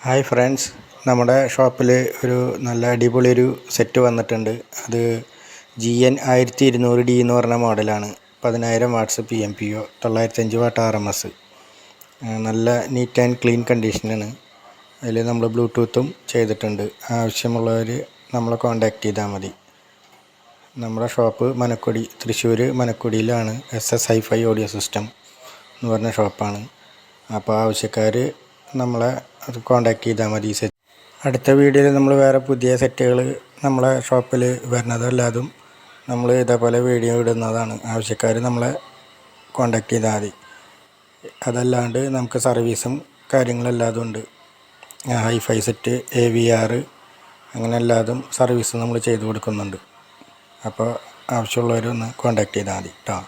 Hi friends, നമ്മുടെ ഷോപ്പിൽ ഒരു നല്ല അടിപൊളി സെറ്റ് വന്നിട്ടുണ്ട്. അത് GN 1200D എന്ന് പറഞ്ഞ മോഡലാണ്. 10,000 വാട്ട്സ് PMPO, 905 വാട്ട് RMS. നല്ല നീറ്റ് ആൻഡ് ക്ലീൻ കണ്ടീഷനാണ്. അതിൽ നമ്മൾ ബ്ലൂടൂത്തും ചെയ്തിട്ടുണ്ട്. ആവശ്യമുള്ളവർ നമ്മളെ കോൺടാക്റ്റ് ചെയ്താൽ മതി. നമ്മുടെ ഷോപ്പ് മനക്കൊടി, തൃശ്ശൂർ മനക്കൊടിയിലാണ്. SS Hi-Fi ഓഡിയോ സിസ്റ്റം എന്ന് പറഞ്ഞ ഷോപ്പാണ്. അപ്പോൾ ആവശ്യക്കാർ നമ്മളെ കോൺടാക്റ്റ് ചെയ്താൽ മതി. അടുത്ത വീഡിയോയിൽ നമ്മൾ വേറെ പുതിയ സെറ്റുകൾ നമ്മളെ ഷോപ്പിൽ വരുന്നതല്ലാതും നമ്മൾ ഇതേപോലെ വീഡിയോ ഇടുന്നതാണ്. ആവശ്യക്കാർ നമ്മളെ കോൺടാക്റ്റ് ചെയ്താൽ മതി. അതല്ലാണ്ട് നമുക്ക് സർവീസും കാര്യങ്ങളെല്ലാതും ഉണ്ട്. ഹൈഫൈ സെറ്റ്, AVR അങ്ങനെ എല്ലാതും സർവീസ് നമ്മൾ ചെയ്തു കൊടുക്കുന്നുണ്ട്. അപ്പോൾ ആവശ്യമുള്ളവരൊന്ന് കോൺടാക്റ്റ് ചെയ്താൽ മതി കേട്ടോ.